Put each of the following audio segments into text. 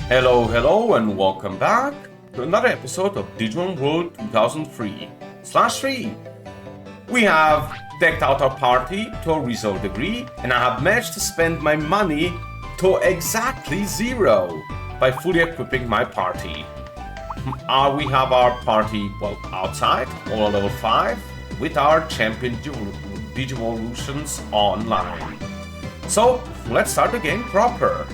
Hello, and welcome back to another episode of Digimon World 2003/3. We have decked out our party to a reasonable degree, and I have managed to spend my money to exactly zero by fully equipping my party. We have our party, outside, all level 5, with our champion Digivolutions online. So, let's start the game proper.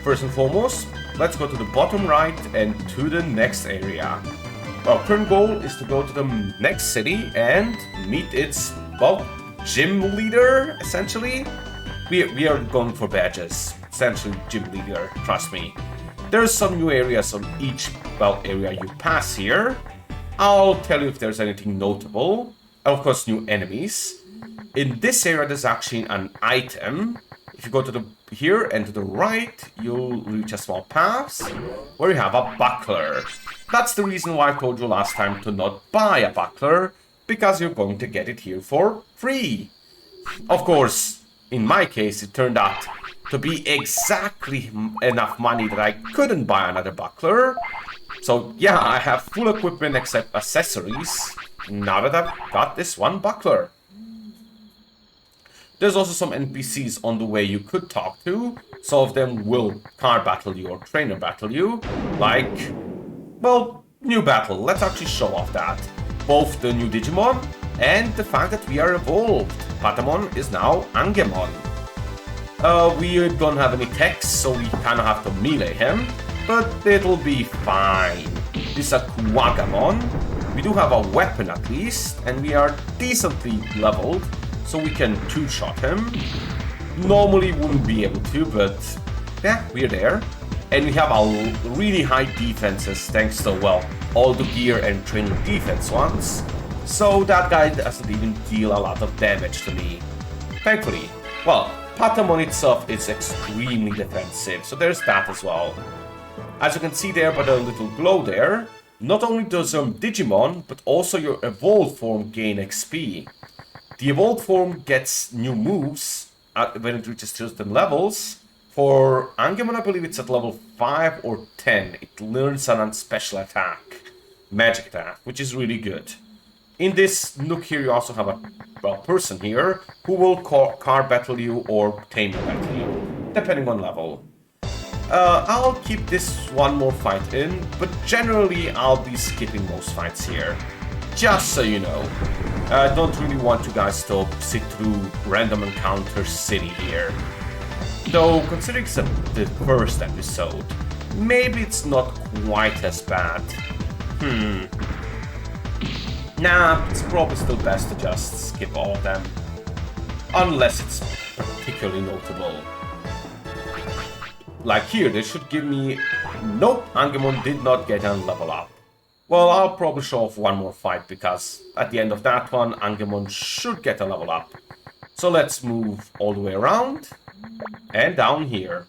First and foremost, let's go to the bottom right and to the next area. Our current goal is to go to the next city and meet its, gym leader, essentially. We are going for badges. Essentially, gym leader, trust me. There's some new areas on each, area you pass here. I'll tell you if there's anything notable. And of course, new enemies. In this area, there's actually an item. If you go to here and to the right, you'll reach a small pass where you have a buckler. That's the reason why I told you last time to not buy a buckler, because you're going to get it here for free. Of course, in my case, it turned out to be exactly enough money that I couldn't buy another buckler. So yeah, I have full equipment except accessories, now that I've got this one buckler. There's also some NPCs on the way you could talk to. Some of them will card battle you or trainer battle you. Like, new battle. Let's actually show off that. Both the new Digimon and the fact that we are evolved. Patamon is now Angemon. We don't have any techs, so we kind of have to melee him. But it'll be fine. This is a Kuwagamon. We do have a weapon at least, and we are decently leveled, so we can two-shot him. Normally wouldn't be able to, but yeah, we're there. And we have a really high defenses thanks to, all the gear and training defense ones. So that guy doesn't even deal a lot of damage to me. Thankfully. Patamon itself is extremely defensive, so there's that as well. As you can see there by the little glow there, not only does Digimon, but also your evolved form gain XP. The evolved form gets new moves when it reaches certain levels. For Angemon, I believe it's at level 5 or 10. It learns an special attack, magic attack, which is really good. In this nook here, you also have a person here who will card battle you or tamer battle you, depending on level. I'll keep this one more fight in, but generally I'll be skipping most fights here. Just so you know. I don't really want you guys to sit through random encounter city here. Though, considering it's the first episode, maybe it's not quite as bad. Nah, it's probably still best to just skip all of them. Unless it's particularly notable. Like here, they should give me... Nope, Angemon did not get a level up. Well, I'll probably show off one more fight, because at the end of that one, Angemon should get a level up. So let's move all the way around, and down here.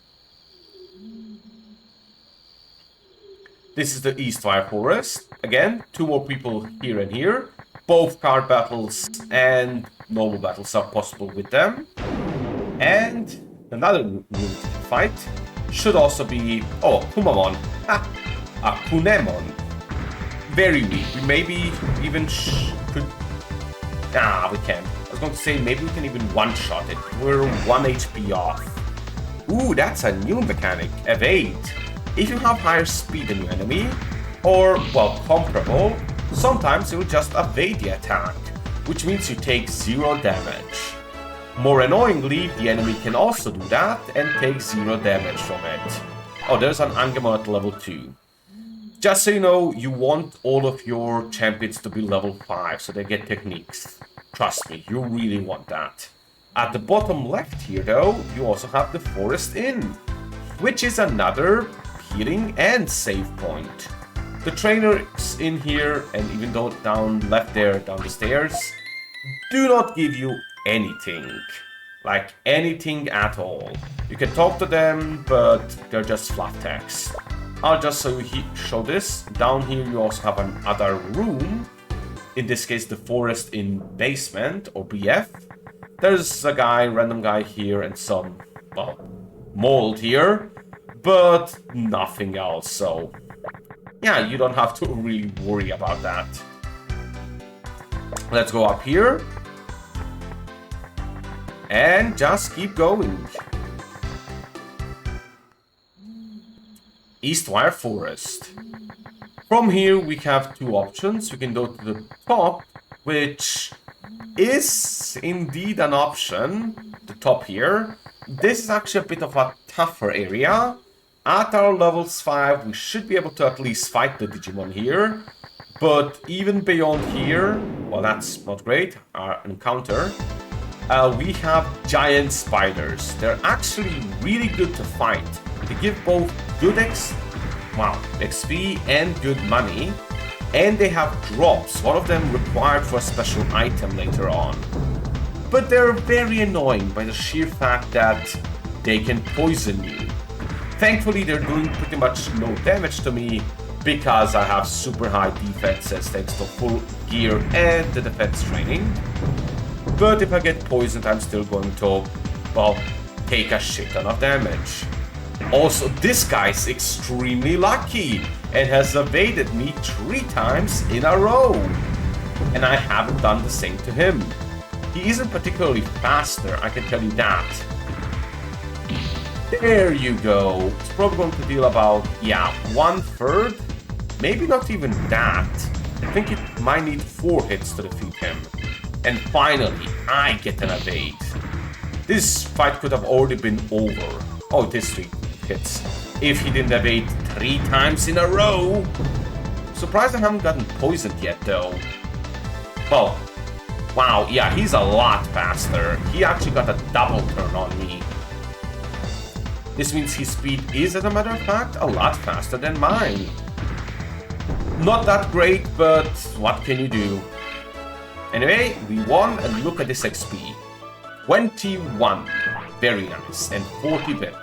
This is the Eastfire Forest. Again, 2 more people here and here. Both card battles and normal battles are possible with them. And another new fight should also be... Kumamon. A Kunemon. Very weak. We maybe even could... we can't. I was going to say maybe we can even one-shot it. We're 1 HP off. Ooh, that's a new mechanic. Evade. If you have higher speed than your enemy, or, comparable, sometimes it will just evade the attack, which means you take 0 damage. More annoyingly, the enemy can also do that and take 0 damage from it. Oh, there's an Angemon at level 2. Just so you know, you want all of your champions to be level 5, so they get techniques. Trust me, you really want that. At the bottom left here, though, you also have the Forest Inn, which is another healing and save point. The trainers in here, and even though down left there, down the stairs, do not give you anything. Like anything at all. You can talk to them, but they're just fluff text. I'll just show this. Down here you also have another room. In this case, the Forest Inn basement, or BF. There's a random guy here, and some, mold here. but nothing else, so yeah, you don't have to really worry about that. Let's go up here and just keep going. Eastwire Forest. From here we have two options. We can go to the top, which is indeed an option. The top here. This is actually a bit of a tougher area. At our levels 5 we should be able to at least fight the Digimon here. But even beyond here, well, that's not great, our encounter, we have giant spiders. They're actually really good to fight. They give both good XP and good money. And they have drops, one of them required for a special item later on. But they're very annoying by the sheer fact that they can poison you. Thankfully, they're doing pretty much no damage to me, because I have super high defenses thanks to full gear and the defense training. But if I get poisoned, I'm still going to, well, take a shit ton of damage. Also, this guy's extremely lucky and has evaded me 3 times in a row. And I haven't done the same to him. He isn't particularly faster, I can tell you that. There you go. It's probably going to deal about, yeah, 1/3. Maybe not even that. I think it might need 4 hits to defeat him. And finally, I get an evade. This fight could have already been over. Oh, it is 3 hits. If he didn't evade 3 times in a row. Surprised I haven't gotten poisoned yet, though. Well, wow, yeah, he's a lot faster. He actually got a double turn on me. This means his speed is, as a matter of fact, a lot faster than mine. Not that great, but what can you do? Anyway, we won, and look at this XP. 21. Very nice. And 40-bit.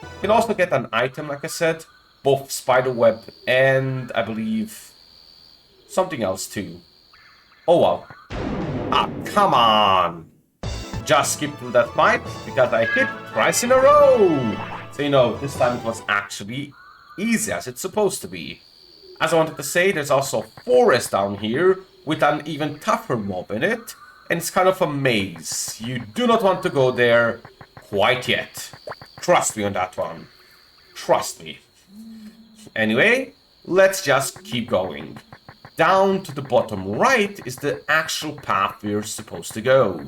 You can also get an item, like I said. Both spiderweb and, I believe, something else too. Oh well. Ah, come on! Just skip through that fight, because I hit twice in a row! So, you know, this time it was actually easy, as it's supposed to be. As I wanted to say, there's also a forest down here with an even tougher mob in it, and it's kind of a maze. You do not want to go there quite yet. Trust me on that one. Trust me. Anyway, let's just keep going. Down to the bottom right is the actual path we're supposed to go.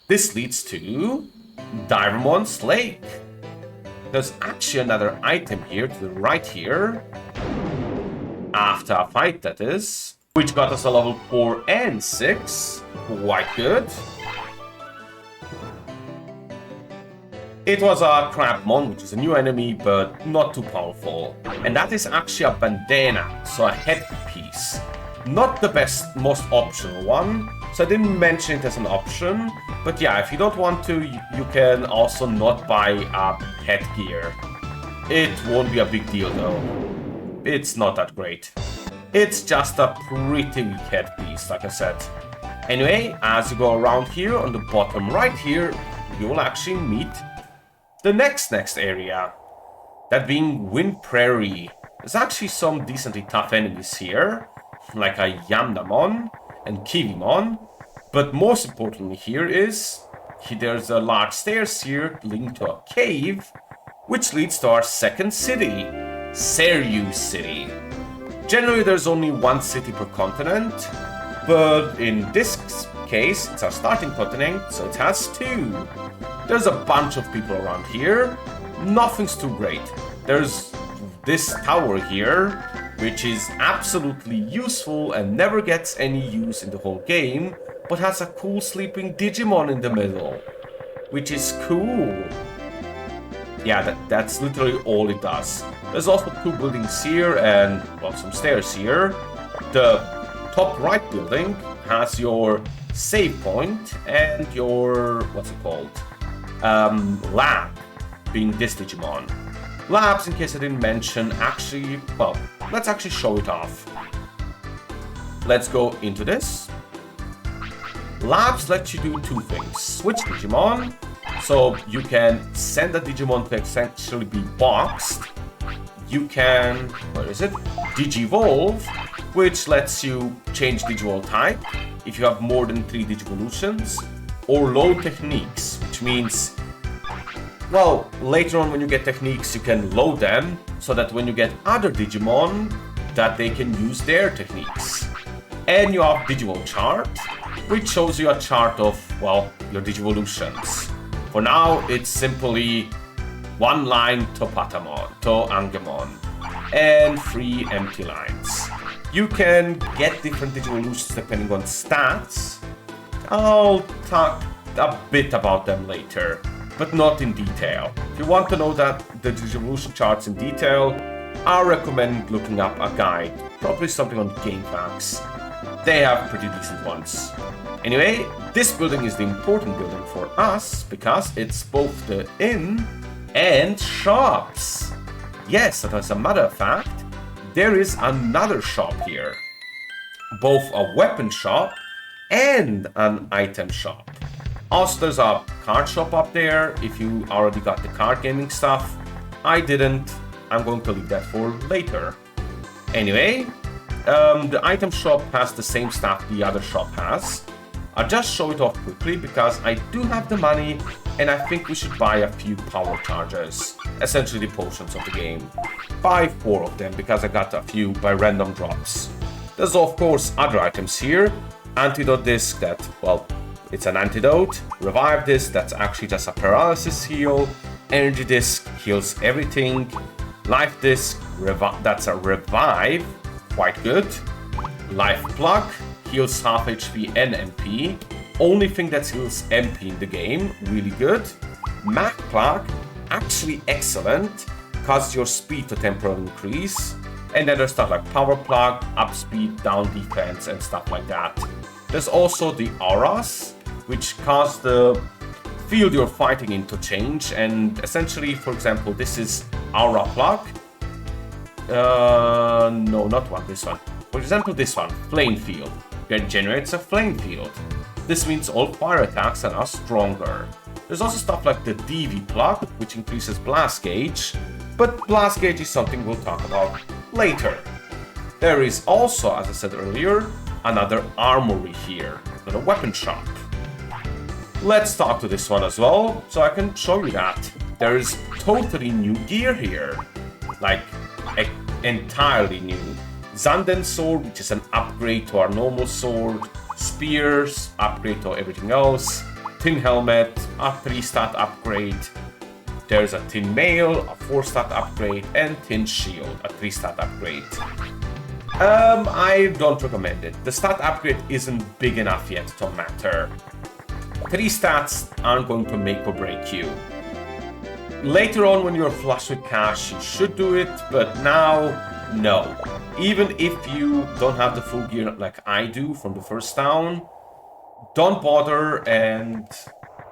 This leads to Divermon's Lake. There's actually another item here to the right here. After a fight, that is. Which got us a level 4 and 6. Quite good. It was a Crabmon, which is a new enemy, but not too powerful. And that is actually a bandana, so a headpiece. Not the best, most optional one, so I didn't mention it as an option. But yeah, if you don't want to, you can also not buy a headgear. It won't be a big deal though. It's not that great. It's just a pretty weak headpiece, like I said. Anyway, as you go around here, on the bottom right here, you will actually meet the next area. That being Wind Prairie. There's actually some decently tough enemies here, like a Yamdamon and Kivimon. But most importantly here is, there's a large stairs here linked to a cave, which leads to our second city, Seryu City. Generally there's only 1 city per continent, but in this case it's our starting continent, so it has 2. There's a bunch of people around here. Nothing's too great. There's this tower here, which is absolutely useful and never gets any use in the whole game, but has a cool sleeping Digimon in the middle, which is cool. Yeah, that's literally all it does. There's also 2 buildings here and, well, some stairs here. The top right building has your save point and your, what's it called? Lab, being this Digimon. Labs, in case I didn't mention, actually, well, let's actually show it off. Let's go into this. Labs let you do 2 things. Switch Digimon, So you can send a Digimon to essentially be boxed. You can, where is it? Digivolve, which lets you change Digivolve type if you have more than 3 Digivolutions, or load techniques, which means, well, later on when you get techniques, you can load them so that when you get other Digimon, that they can use their techniques. And you have Digimon chart, which shows you a chart of, well, your Digivolutions. For now, it's simply one line to Patamon, to Angemon, and 3 empty lines. You can get different Digivolutions depending on stats. I'll talk a bit about them later, but not in detail. If you want to know that the Digivolution charts in detail, I recommend looking up a guide, probably something on GameFAQs. They have pretty decent ones. Anyway, this building is the important building for us because it's both the inn and shops. Yes, and as a matter of fact, there is another shop here. Both a weapon shop and an item shop. Also, there's a card shop up there if you already got the card gaming stuff. I didn't. I'm going to leave that for later. Anyway, the item shop has the same stuff the other shop has. I'll just show it off quickly because I do have the money and I think we should buy a few power charges, essentially the potions of the game. Buy 4 of them because I got a few by random drops. There's of course other items here. Antidote disc that, well, it's an antidote. Revive disc, that's actually just a paralysis heal. Energy disc heals everything. Life disc, that's a revive, quite good. Life plug heals half HP and MP. Only thing that heals MP in the game, really good. Mac plug, actually excellent, causes your speed to temporarily increase. And then there's stuff like power plug, up speed, down defense, and stuff like that. There's also the auras, which cause the field you're fighting in to change. And essentially, for example, this is aura plug. No, not one, this one. For example, this one, flame field. It generates a flame field. This means all fire attacks are now stronger. There's also stuff like the DV plug, which increases blast gauge, but blast gauge is something we'll talk about later. There is also, as I said earlier, another armory here, another weapon shop. Let's talk to this one as well, so I can show you that. There is totally new gear here, like entirely new. Zanden sword, which is an upgrade to our normal sword. Spears, upgrade to everything else. Tin helmet, a 3-stat upgrade. There's a tin mail, a 4-stat upgrade, and tin shield, a 3-stat upgrade. I don't recommend it. The stat upgrade isn't big enough yet to matter. 3 stats aren't going to make or break you. Later on, when you're flush with cash, you should do it, but now, no. Even if you don't have the full gear like I do from the first town, don't bother and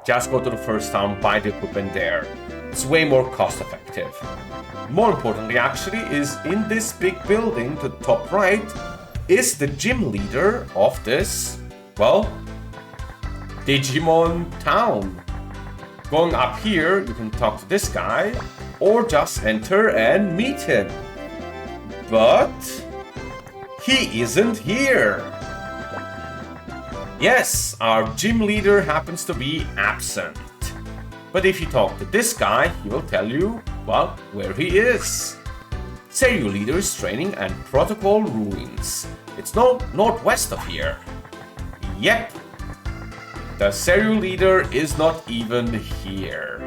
just go to the first town, buy the equipment there. It's way more cost effective. More importantly, actually, is in this big building to the top right is the gym leader of this, well, Digimon town. Going up here, you can talk to this guy, or just enter and meet him. But he isn't here. Yes, our gym leader happens to be absent. But if you talk to this guy, he will tell you, well, where he is. Seiryu leader is training at Protocol Ruins. It's northwest of here. Yep. The Seiryu leader is not even here.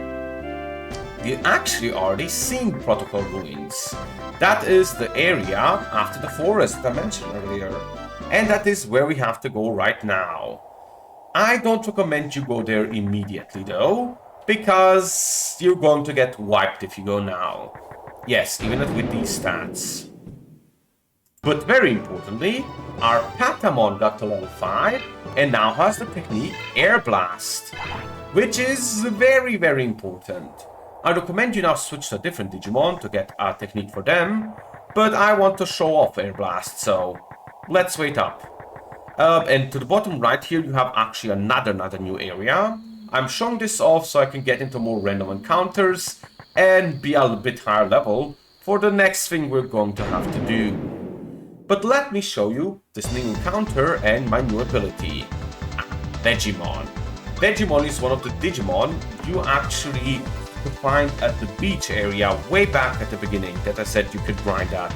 You actually already seen Protocol Ruins. That is the area after the forest that I mentioned earlier. And that is where we have to go right now. I don't recommend you go there immediately though, because you're going to get wiped if you go now. Yes, even with these stats. But very importantly, our Patamon got to level 5 and now has the technique Air Blast, which is very, very important. I recommend you now switch to a different Digimon to get a technique for them, but I want to show off Air Blast, so let's wait up. And to the bottom right here, you have actually another new area. I'm showing this off so I can get into more random encounters and be a little bit higher level for the next thing we're going to have to do. But let me show you this new encounter and my new ability. Vegemon. Vegemon is one of the Digimon you actually could find at the beach area way back at the beginning that I said you could grind at.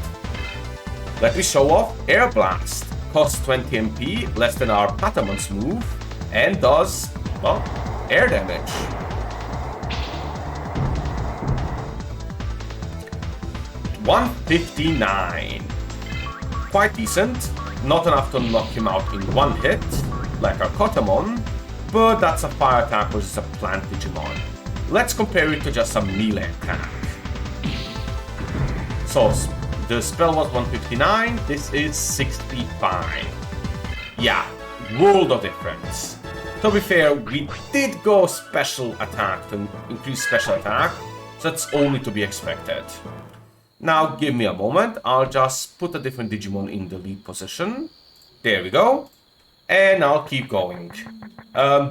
Let me show off Air Blast. Costs 20 MP, less than our Patamon's move, and does, well, air damage. $159. Quite decent, not enough to knock him out in one hit, like our Kotamon, but that's a fire attack versus a plant Digimon. Let's compare it to just a melee attack. So, the spell was 159, this is 65. Yeah, world of difference. To be fair, we did go special attack to increase special attack, so that's only to be expected. Now give me a moment, I'll just put a different Digimon in the lead position. There we go. And I'll keep going.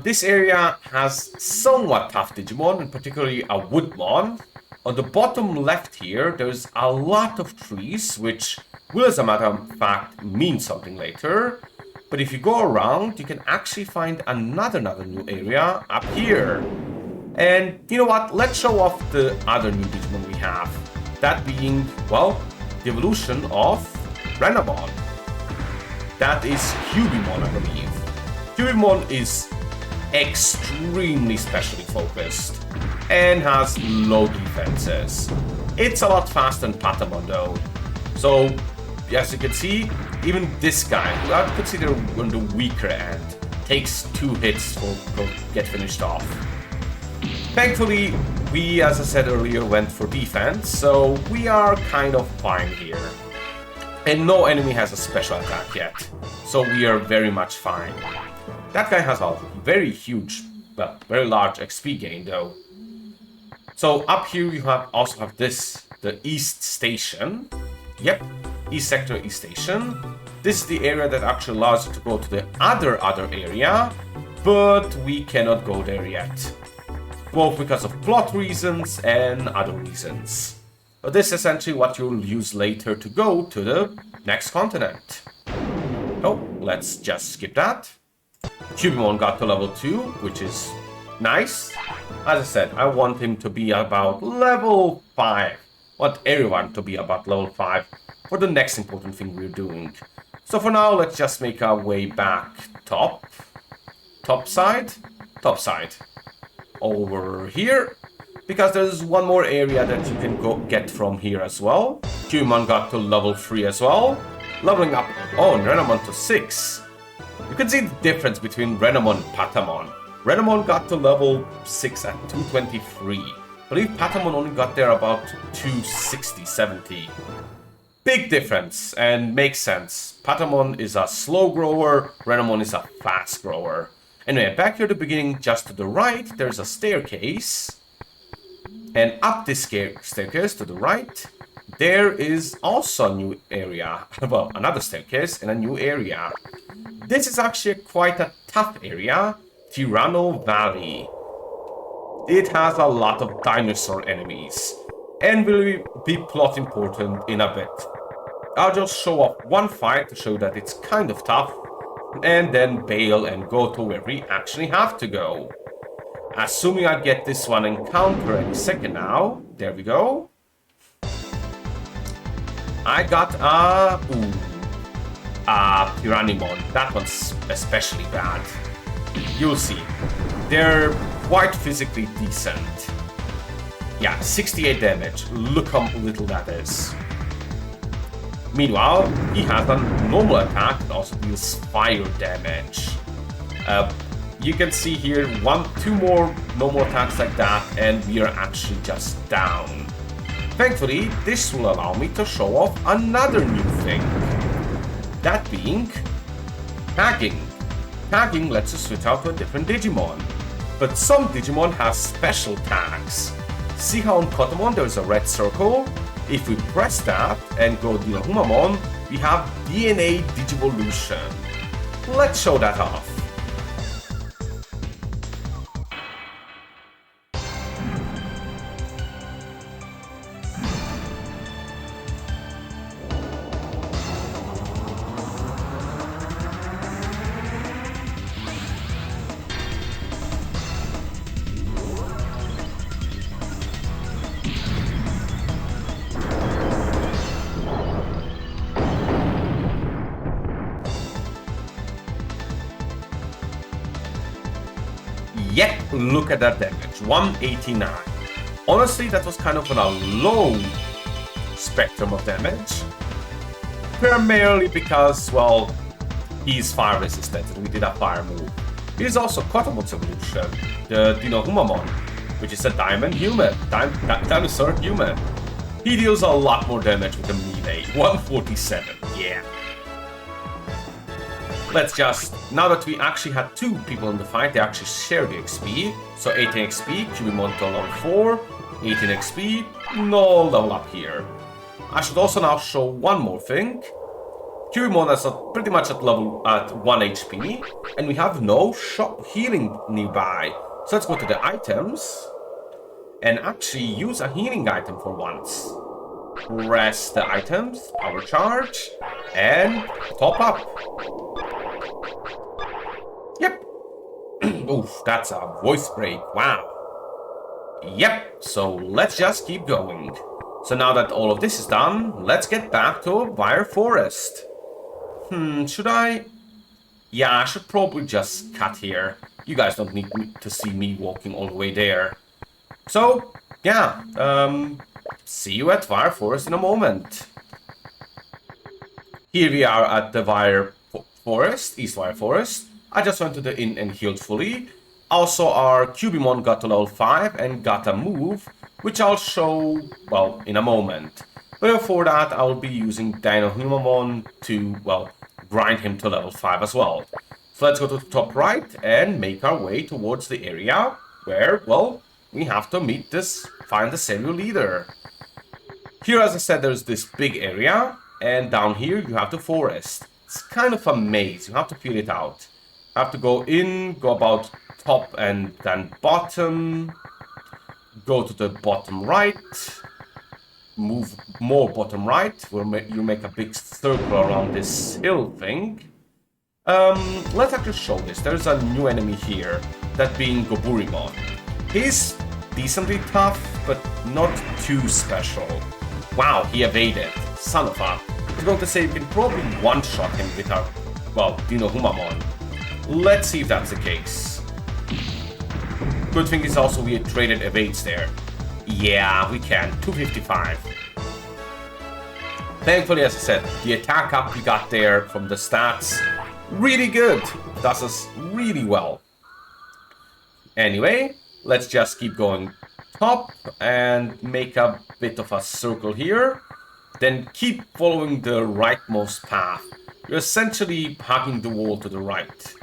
This area has somewhat tough Digimon, and particularly a Woodmon. On the bottom left here, there's a lot of trees, which will, as a matter of fact, mean something later. But if you go around, you can actually find another new area up here. And you know what? Let's show off the other new Digimon we have. That being, well, the evolution of Heromon. That is Cubimon, I believe. Cubimon is extremely specially focused and has low defenses. It's a lot faster than Patamon though. So, as you can see, even this guy, who I would consider on the weaker end, takes 2 hits to get finished off. Thankfully, we, as I said earlier, went for defense, so we are kind of fine here. And no enemy has a special attack yet, so we are very much fine. That guy has a very huge, well, very large XP gain though. So up here you also have this, the East Station. Yep, East Sector, East Station. This is the area that actually allows you to go to the other area, but we cannot go there yet. Both because of plot reasons and other reasons. But this is essentially what you'll use later to go to the next continent. Oh, let's just skip that. Cubimon got to level 2, which is nice. As I said, I want him to be about level 5. I want everyone to be about level 5 for the next important thing we're doing. So for now, let's just make our way back top side, over here, because there's one more area that you can go get from here as well. Cubimon got to level 3 as well, leveling up on Heromon to 6. You can see the difference between Heromon and Patamon. Heromon got to level 6 at 223. I believe Patamon only got there about 260, 70. Big difference, and makes sense. Patamon is a slow grower, Heromon is a fast grower. Anyway, back here at the beginning, just to the right, there's a staircase. And up this staircase to the right, there is also a new area. Well, another staircase and a new area. This is actually quite a tough area, Tyranno Valley. It has a lot of dinosaur enemies, and will be plot important in a bit. I'll just show off one fight to show that it's kind of tough, and then bail and go to where we actually have to go. Assuming I get this one encounter any second now. There we go. I got Heromon. That one's especially bad. You'll see. They're quite physically decent. Yeah, 68 damage. Look how little that is. Meanwhile, he has a normal attack that also deals fire damage. You can see here 2 more normal attacks like that, and we are actually just down. Thankfully, this will allow me to show off another new thing. That being tagging. Tagging lets us switch out to a different Digimon. But some Digimon have special tags. See how on Kotamon there's a red circle? If we press that and go to Heromon, we have DNA Digivolution. Let's show that off. look at that damage, 189. Honestly, that was kind of on a low spectrum of damage. Primarily because, well, he's fire resistant and we did a fire move. It is also Kotomon's evolution, the Heromon, which is a diamond human, dinosaur human. He deals a lot more damage with the melee, 147, yeah. Let's just, now that we actually had two people in the fight, they actually share the XP. So 18 XP, Cubimon to level 4, 18 XP, no level up here. I should also now show one more thing. Heromon is pretty much at 1 HP, and we have no shop healing nearby. So let's go to the items, and actually use a healing item for once. Press the items, power charge, and top up. Yep. Oof, that's a voice break, wow. Yep, so let's just keep going. So now that all of this is done, let's get back to Wire Forest. Should I? Yeah, I should probably just cut here. You guys don't need to see me walking all the way there. So, yeah, see you at Wire Forest in a moment. Here we are at the Wire Forest, East Wire Forest. I just went to the inn and healed fully. Also, our Cubimon got to level 5 and got a move, which I'll show, well, in a moment. But before that, I'll be using Dino Heromon to, well, grind him to level 5 as well. So let's go to the top right and make our way towards the area where, well, we have to find the serial leader. Here, as I said, there's this big area, and down here you have the forest. It's kind of a maze, you have to feel it out. You have to go in, go about top and then bottom, go to the bottom right, move more bottom right, where you make a big circle around this hill thing. Let's actually show this. There's a new enemy here, that being Goburimon. He's decently tough, but not too special. Wow, he evaded. Son of a... I was going to say we can probably one-shot him with our, well, Dino Heromon. Let's see if that's the case. Good thing is also we had traded evades there. Yeah, we can. 255. Thankfully, as I said, the attack up we got there from the stats, really good. Does us really well. Anyway, let's just keep going top and make a bit of a circle here. Then keep following the rightmost path. You're essentially hugging the wall to the right.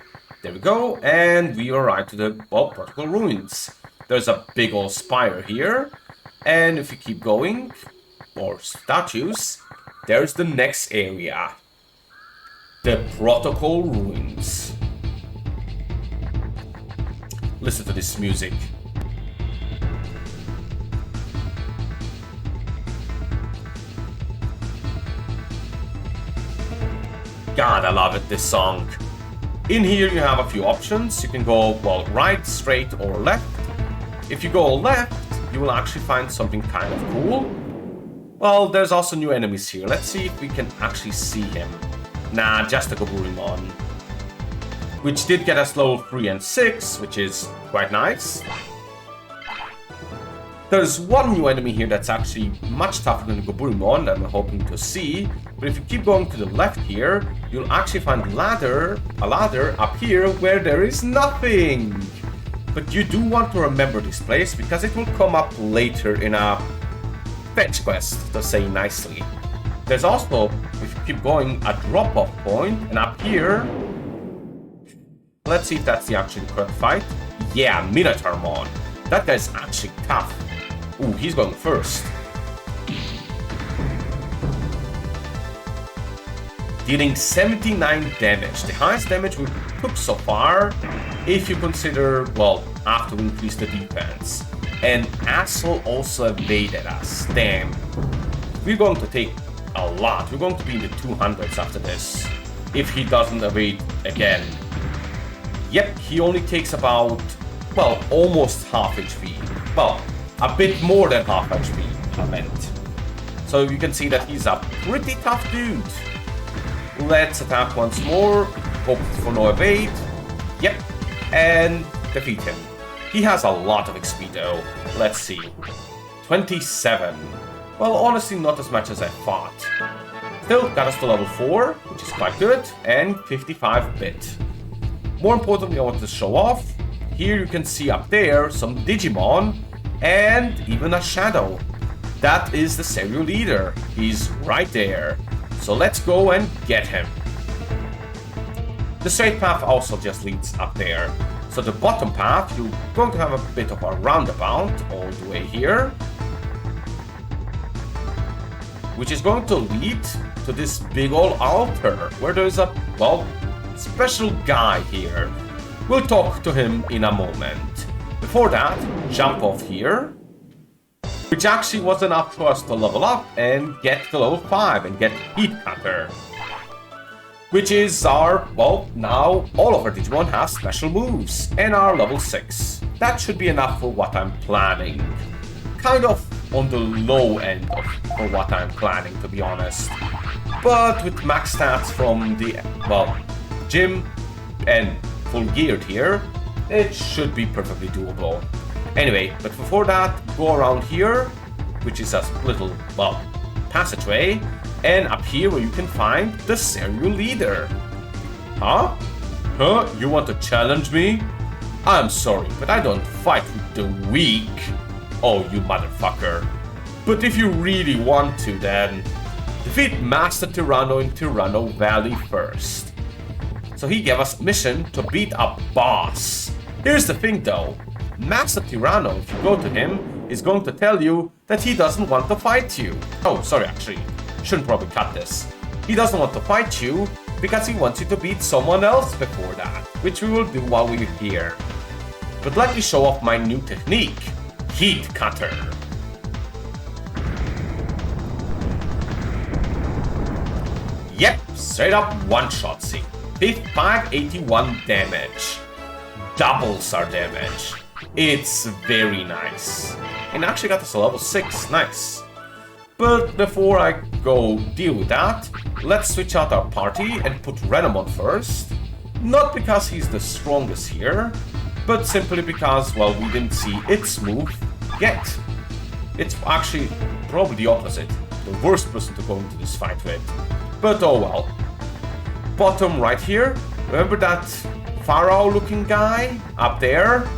There we go, and we arrive to the, well, Protocol Ruins. There's a big old spire here, and if you keep going, or statues, there's the next area. The Protocol Ruins. Listen to this music. God, I love it, this song. In here you have a few options. You can go, well, right, straight, or left. If you go left, you will actually find something kind of cool. Well, there's also new enemies here. Let's see if we can actually see him. Nah, just a Goburimon. Which did get us level 3 and 6, which is quite nice. There's one new enemy here that's actually much tougher than Goburimon that I'm hoping to see. But if you keep going to the left here, you'll actually find a ladder up here where there is nothing. But you do want to remember this place because it will come up later in a fetch quest, to say nicely. There's also, if you keep going, a drop-off point, and up here... Let's see if that's the actual correct fight. Yeah, Heromon. That guy's actually tough. Ooh, he's going first. Dealing 79 damage. The highest damage we took so far, if you consider, well, after we increased the defense. And Asshole also evaded us. Damn. We're going to take a lot. We're going to be in the 200s after this. If he doesn't evade again. Yep, he only takes about, well, almost half HP. Well, a bit more than half HP, I meant. So you can see that he's a pretty tough dude. Let's attack once more. Hope for no evade. Yep, and defeat him. He has a lot of XP though. Let's see. 27. Well, honestly, not as much as I thought. Still got us to level 4, which is quite good, and 55 bit. More importantly, I want to show off. Here you can see up there some Digimon and even a shadow. That is the serial leader. He's right there. So let's go and get him. The straight path also just leads up there. So the bottom path, you're going to have a bit of a roundabout all the way here, which is going to lead to this big old altar where there's a, well, special guy here. We'll talk to him in a moment. Before that, jump off here, which actually was enough for us to level up and get to level 5 and get Heat Cutter, which is our, well, now all of our Digimon have special moves and are level 6. That should be enough for what I'm planning. Kind of on the low end for what I'm planning, to be honest. But with max stats from the, well, gym and full geared here, it should be perfectly doable. Anyway, but before that, go around here, which is a little, well, passageway, and up here where you can find the serial leader. Huh? Huh? You want to challenge me? I'm sorry, but I don't fight with the weak. Oh, you motherfucker. But if you really want to, then defeat Master Tyranno in Tyranno Valley first. So he gave us a mission to beat a boss. Here's the thing though. Master Tyranno, if you go to him, is going to tell you that he doesn't want to fight you. Oh, sorry, actually. Shouldn't probably cut this. He doesn't want to fight you because he wants you to beat someone else before that, which we will do while we're here. But let me show off my new technique. Heat Cutter. Yep, straight up one-shot see. 581 damage. Doubles our damage. It's very nice. And actually got us a level 6, nice. But before I go deal with that, let's switch out our party and put Heromon first. Not because he's the strongest here, but simply because, well, we didn't see its move yet. It's actually probably the opposite. The worst person to go into this fight with. But oh well. Bottom right here, remember that Pharaoh looking guy up there?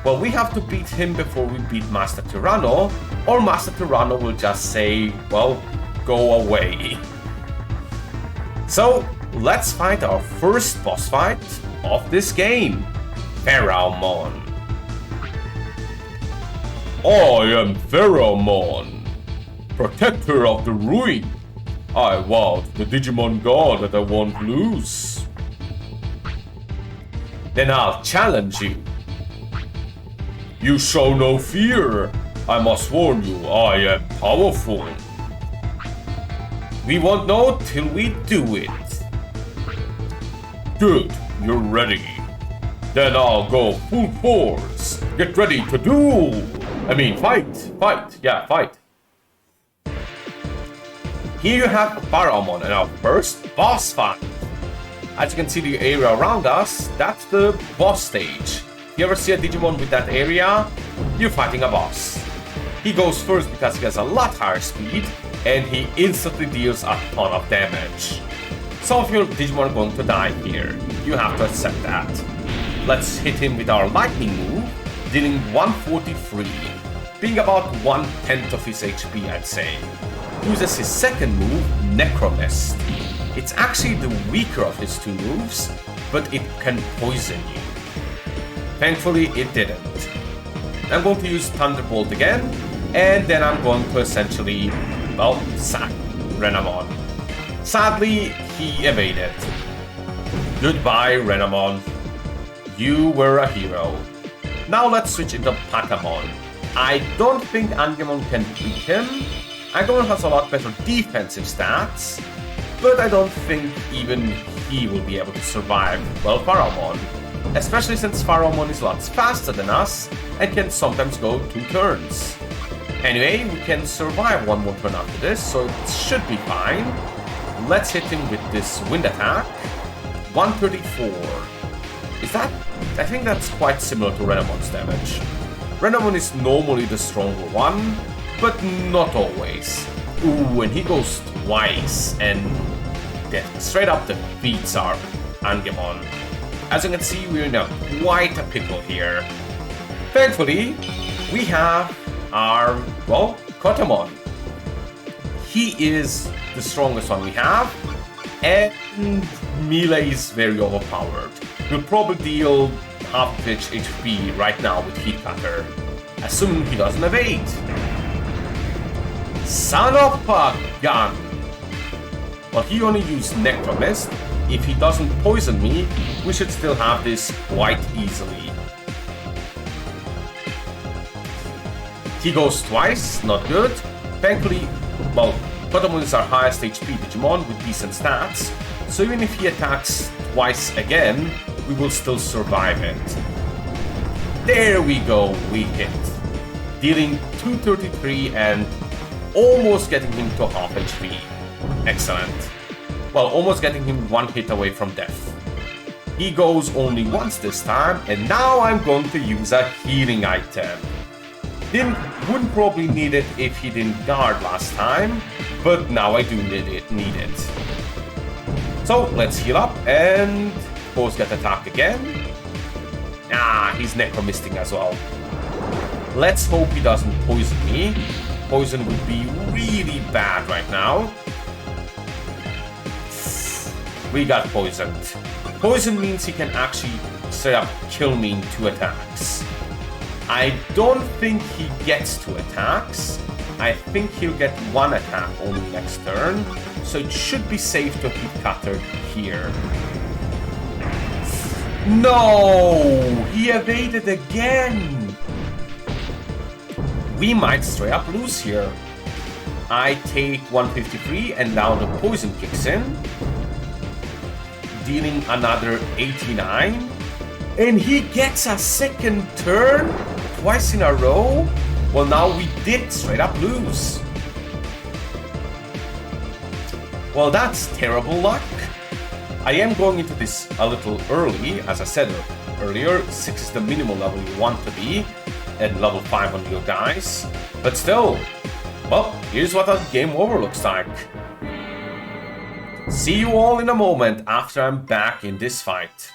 Well, we have to beat him before we beat Master Tyranno, or Master Tyranno will just say, well, go away. So, let's fight our first boss fight of this game. Heromon. I am Heromon, protector of the ruin. I vowed the Digimon god that I won't lose. Then I'll challenge you. You show no fear. I must warn you, I am powerful. We won't know till we do it. Good, you're ready. Then I'll go full force. Get ready to duel. I mean, fight. Fight. Yeah, fight. Here you have Heromon and our first boss fight. As you can see the area around us, that's the boss stage. If you ever see a Digimon with that area, you're fighting a boss. He goes first because he has a lot higher speed, and he instantly deals a ton of damage. Some of your Digimon are going to die here. You have to accept that. Let's hit him with our lightning move, dealing 143, being about 1/10 of his HP, I'd say. Uses his second move, Necromist. It's actually the weaker of his two moves, but it can poison you. Thankfully, it didn't. I'm going to use Thunderbolt again, and then I'm going to essentially, well, sack Heromon. Sadly, he evaded. Goodbye, Heromon. You were a hero. Now let's switch into Patamon. I don't think Angemon can beat him. Angemon has a lot better defensive stats, but I don't think even he will be able to survive, well, Heromon. Especially since Heromon is lots faster than us and can sometimes go 2 turns. Anyway, we can survive one more turn after this, so it should be fine. Let's hit him with this wind attack. 134. Is that... I think that's quite similar to Renemon's damage. Heromon is normally the stronger one, but not always. Ooh, and he goes twice, and that straight up defeats our Angemon. As you can see, we're in quite a pickle here. Thankfully, we have our, well, Kotemon. He is the strongest one we have, and melee is very overpowered. We'll probably deal half of its HP right now with Heat Cutter, assuming he doesn't evade. Son of a gun! Well, he only used Necromist. If he doesn't poison me, we should still have this quite easily. He goes twice, not good. Thankfully, well, Kotemon is our highest HP Digimon with decent stats, so even if he attacks twice again, we will still survive it. There we go, we hit. Dealing 233 and almost getting him to half HP. Excellent. Well, almost getting him one hit away from death. He goes only once this time, and now I'm going to use a healing item. Wouldn't probably need it if he didn't guard last time, but now I do need it. So let's heal up and both get attacked again. Ah, he's necromisting as well. Let's hope he doesn't poison me. Poison would be really bad right now. We got poisoned. Poison means he can actually straight up kill me in 2 attacks. I don't think he gets 2 attacks. I think he'll get 1 attack only next turn, so it should be safe to Heat Cutter here. No! He evaded again! We might straight up lose here. I take 153 and now the poison kicks in, dealing another 89. And he gets a second turn twice in a row. Well, now we did straight up lose. Well, that's terrible luck. I am going into this a little early, as I said earlier. 6 is the minimum level you want to be, and level 5 on your guys. But still, well, here's what a game over looks like. See you all in a moment after I'm back in this fight.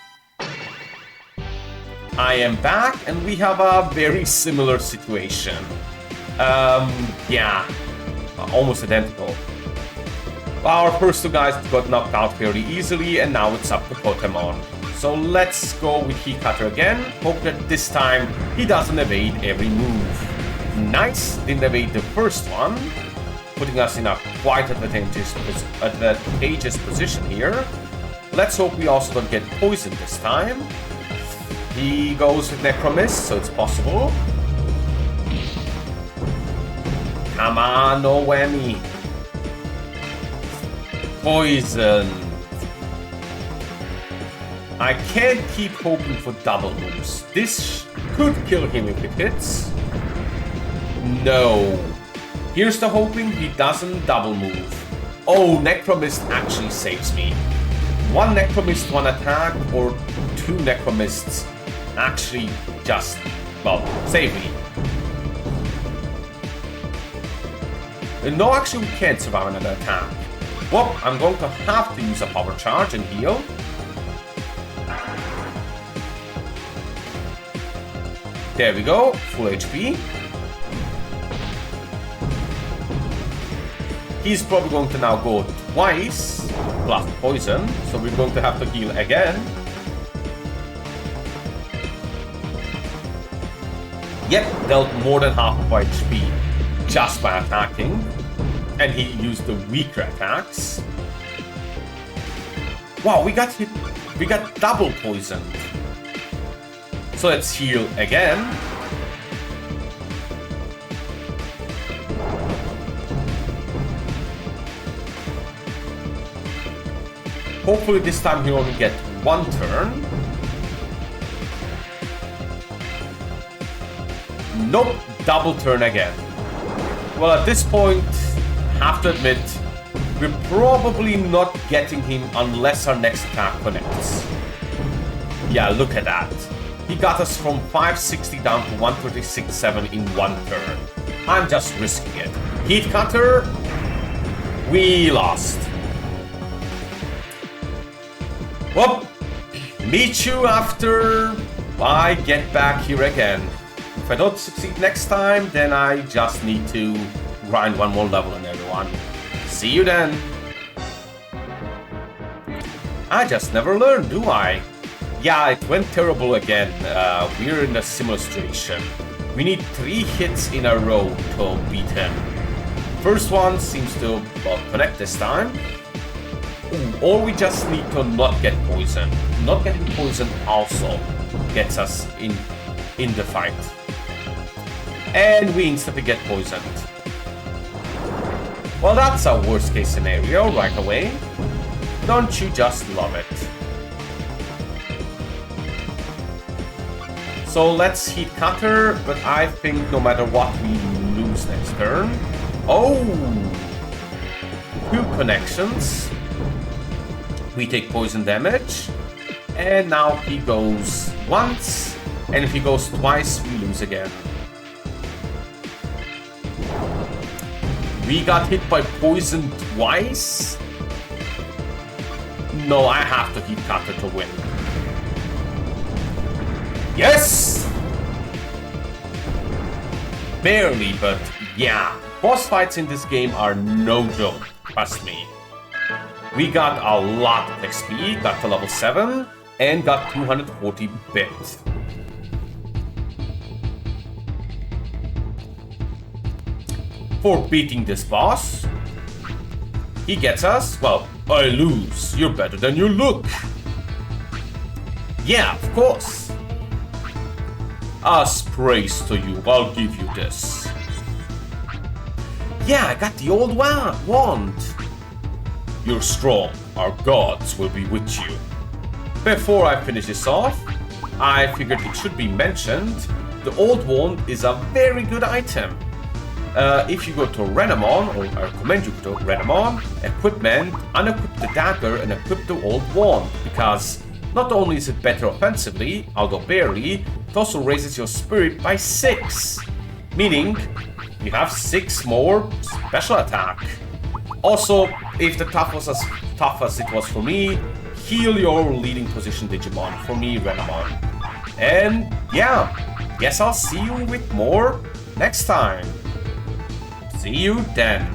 I am back, and we have a very similar situation. Yeah, almost identical. Our first 2 guys got knocked out fairly easily, and now it's up to Kotemon. So let's go with Heat Cutter again. Hope that this time he doesn't evade every move. Nice, didn't evade the first one, putting us in a quite advantageous position here. Let's hope we also don't get poisoned this time. He goes with Necromist, so it's possible. Come on, no whammy. Poison. I can't keep hoping for double moves. This could kill him if it hits. No. Here's the hoping he doesn't double move. Oh, Necromist actually saves me. 1 Necromist, 1 attack, or 2 Necromists actually just, well, save me. No, actually we can't survive another attack. Well, I'm going to have to use a power charge and heal. There we go, full HP. He's probably going to now go twice, plus poison, so we're going to have to heal again. Yep, dealt more than half of our HP just by attacking. And he used the weaker attacks. Wow, we got hit. We got double poisoned. So let's heal again. Hopefully this time he'll only get 1 turn. Nope, double turn again. Well, at this point, have to admit, we're probably not getting him unless our next attack connects. Yeah, look at that. He got us from 560 down to 136.7 in one turn. I'm just risking it. Heat Cutter. We lost. Well, meet you after I get back here again. If I don't succeed next time, then I just need to grind one more level on everyone. See you then. I just never learn, do I? Yeah, it went terrible again. We're in a similar situation. We need 3 hits in a row to beat him. First one seems to, well, connect this time. Or we just need to not get poisoned. Not getting poisoned also gets us in the fight. And we instantly get poisoned. Well, that's a worst case scenario right away. Don't you just love it? So let's Heat Cutter, but I think no matter what we lose next turn. Oh! 2 connections. We take poison damage. And now he goes once. And if he goes twice, we lose again. We got hit by poison twice? No, I have to Heat Cutter to win. Yes! Barely, but yeah. Boss fights in this game are no joke, trust me. We got a lot of XP, got to level 7, and got 240 bits. For beating this boss, he gets us, well, I lose. You're better than you look. Yeah, of course. As praise to you, I'll give you this. Yeah, I got the old wand. You're strong. Our gods will be with you. Before I finish this off, I figured it should be mentioned. The old wand is a very good item. If you go to Heromon, or I recommend you go to Heromon, equipment, unequip the dagger and equip the old wand, because not only is it better offensively, although barely, it also raises your spirit by 6. Meaning, you have 6 more special attack. Also, if the tough was as tough as it was for me, heal your leading position Digimon, for me Vegemon. And yeah, guess I'll see you with more next time. See you then.